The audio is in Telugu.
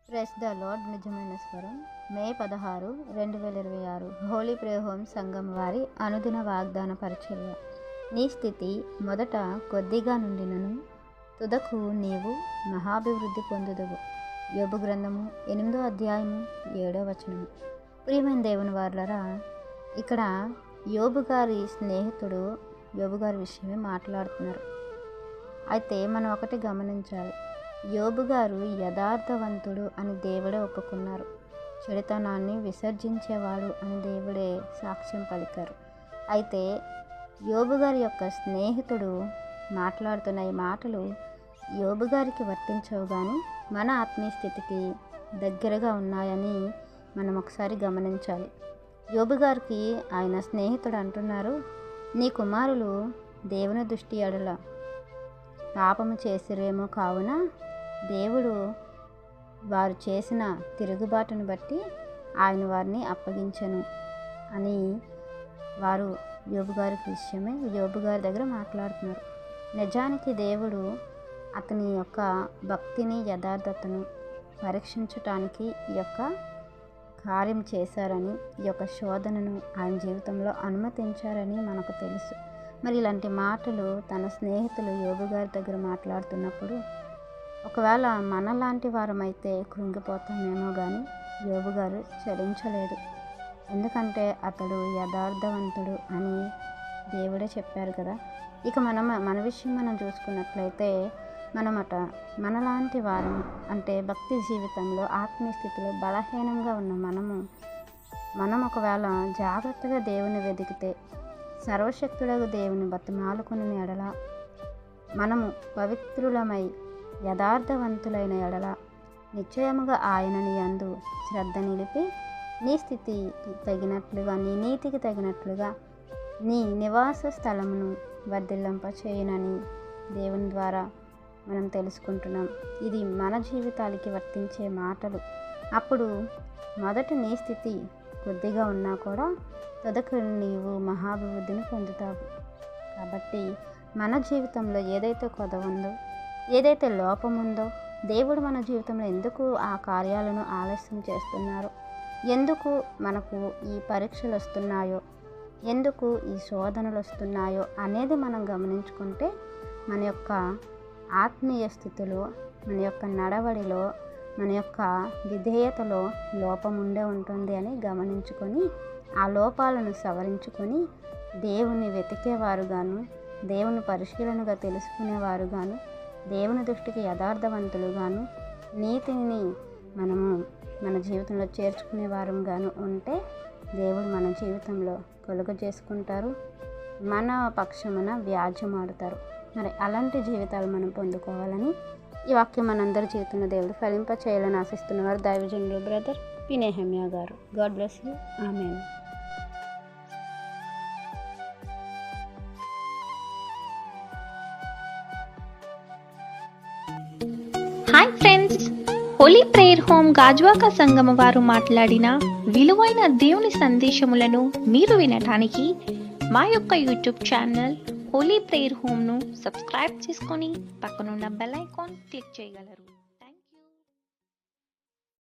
ప్రెస్ ద లార్డ్ నిజమైన స్వరం మే 16, 2026 హోలీ ప్రేయర్ హోమ్ సంఘం వారి అనుదిన వాగ్దాన పరిచర్య. నీ స్థితి మొదట కొద్దిగా నుండినను తుదకు నీవు మహాభివృద్ధి పొందుదువు. యోబు గ్రంథము 8వ అధ్యాయము 7వ వచనము. ప్రియమైన దేవుని వారలారా, ఇక్కడ యోబు గారి స్నేహితుడు యోబు గారి విషయమే మాట్లాడుతున్నారు. అయితే మనం ఒకటి గమనించాలి, యోబు గారు యథార్థవంతుడు అని దేవుడే ఒప్పుకున్నారు. చెడుతనాన్ని విసర్జించేవాడు అని దేవుడే సాక్ష్యం పలికారు. అయితే యోబు గారి యొక్క స్నేహితుడు మాట్లాడుతున్న ఈ మాటలు యోబు గారికి వర్తించవు, కానీ మన ఆత్మీయ స్థితికి దగ్గరగా ఉన్నాయని మనం ఒకసారి గమనించాలి. యోబు గారికి ఆయన స్నేహితుడు అంటున్నారు, నీ కుమారులు దేవుని దృష్టి ఎడల పాపము చేసిరేమో, కావున దేవుడు వారు చేసిన తిరుగుబాటును బట్టి ఆయన వారిని అప్పగించను అని వారు యోబు గారి విషయమే యోబు గారి దగ్గర మాట్లాడుతున్నారు. నిజానికి దేవుడు అతని యొక్క భక్తిని యథార్థతను పరీక్షించటానికి ఈ యొక్క కార్యం చేశారని, ఈ యొక్క శోధనను ఆయన జీవితంలో అనుమతించారని మనకు తెలుసు. మరి ఇలాంటి మాటలు తన స్నేహితులు యోబు గారి దగ్గర మాట్లాడుతున్నప్పుడు ఒకవేళ మనలాంటి వారమైతే కృంగిపోతామేమో, కానీ యోబు గారు చలించలేదు. ఎందుకంటే అతడు యథార్థవంతుడు అని దేవుడే చెప్పారు కదా. ఇక మన విషయం మనం చూసుకున్నట్లయితే మనలాంటి వారం అంటే భక్తి జీవితంలో ఆత్మీయ స్థితిలో బలహీనంగా ఉన్న మనం ఒకవేళ జాగ్రత్తగా దేవుని వెతికితే, సర్వశక్తులకు దేవుని బతిమాలుకుని ఎడల, మనము పవిత్రులమై యథార్థవంతులైన ఎడల నిశ్చయముగా ఆయనని యందు శ్రద్ధ నిలిపి నీ స్థితికి తగినట్లుగా, నీ నీతికి తగినట్లుగా నీ నివాస స్థలమును వర్ధిల్లింప చేయనని దేవుని ద్వారా మనం తెలుసుకుంటున్నాం. ఇది మన జీవితాలకి వర్తించే మాటలు. అప్పుడు మొదట నీ స్థితి కొద్దిగా ఉన్నా కూడా తదుకు నీవు మహాభివృద్ధిని పొందుతావు. కాబట్టి మన జీవితంలో ఏదైతే కొదవ ఉందో, ఏదైతే లోపం ఉందో, దేవుడు మన జీవితంలో ఎందుకు ఆ కార్యాలను ఆలస్యం చేస్తున్నారో, ఎందుకు మనకు ఈ పరీక్షలు వస్తున్నాయో, ఎందుకు ఈ శోధనలు వస్తున్నాయో అనేది మనం గమనించుకుంటే మన యొక్క ఆత్మీయ స్థితిలో, మన యొక్క నడవడిలో, మన యొక్క విధేయతలో లోపం ఉండే ఉంటుంది అని గమనించుకొని ఆ లోపాలను సవరించుకొని దేవుని వెతికేవారుగాను, దేవుని పరిశీలనగా తెలుసుకునేవారుగాను, దేవుని దృష్టికి యథార్థవంతులుగాను, నీతిని మనము మన జీవితంలో చేర్చుకునేవారుగాను ఉంటే దేవుడు మన జీవితంలో కలుగ చేసుకుంటారు, మన పక్షమున వ్యాజ్యమాడుతారు. మరి అలాంటి జీవితాలు మనం పొందుకోవాలని ఈ వాక్యం మనందరి జీవితంలో దేవుడు ఫలింప చేయాలని ఆశిస్తున్నవారు దైవజనులు బ్రదర్ పి. నెహెమ్యా గారు. God bless you. Amen. Hi friends, holy prayer home Gajuwaka సంఘం వారు మాట్లాడిన విలువైన దేవుని సందేశములను మీరు వినటానికి మా యొక్క యూట్యూబ్ ఛానల్ హోలీ ప్రేయర్ హోమ్ను సబ్స్క్రైబ్ చేసుకొని పక్కనున్న బెల్ ఐకాన్ క్లిక్ చేయగలరు.